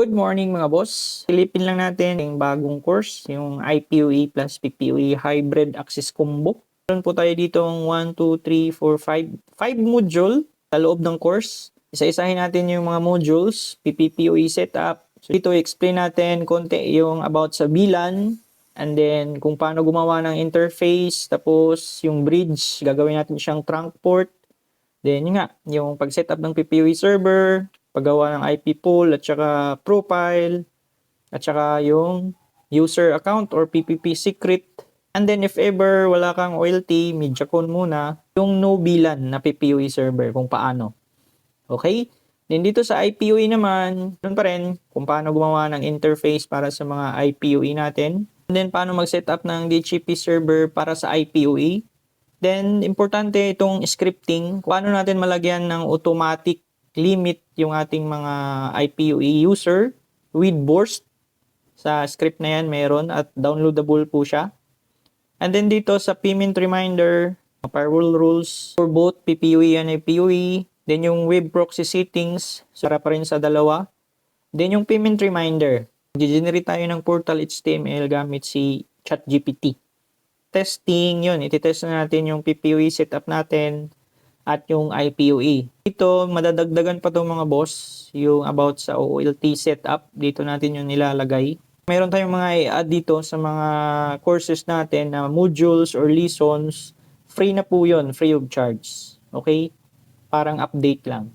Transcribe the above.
Good morning mga boss. Silipin lang natin yung bagong course, yung IPOE plus PPOE Hybrid Access Combo. Meron po tayo dito ang 1, 2, 3, 4, 5 module sa loob ng course. Isa-isahin natin yung mga modules, PPPoE setup. So dito explain natin konti yung about sa VLAN, and then kung paano gumawa ng interface, tapos yung bridge, gagawin natin siyang trunk port. Then yun nga, yung pag-setup ng PPoE server, paggawa ng IP pool at saka profile at saka yung user account or PPP secret. And then if ever wala kang OLT, MediaCon muna yung no VLAN na PPoE server kung paano. Okay? Then dito sa IPoE naman, doon pa rin kung paano gumawa ng interface para sa mga IPoE natin. And then paano mag-setup ng DHCP server para sa IPoE. Then importante itong scripting, paano natin malagyan ng automatic limit yung ating mga IPoE user with burst. Sa script na yan meron at downloadable po siya. And then dito sa payment reminder, firewall rules for both PPoE and IPoE. Then yung web proxy settings, para pa rin sa dalawa. Then yung payment reminder, mag-generate tayo ng portal HTML gamit si ChatGPT. Testing yun, ititest na natin yung PPoE setup natin at yung IPoE. Ito, madadagdagan pa itong mga boss, yung about sa OLT setup, dito natin yung nilalagay. Meron tayong mga i-add dito sa mga courses natin na modules or lessons, free na po yun, free of charge. Okay? Parang update lang.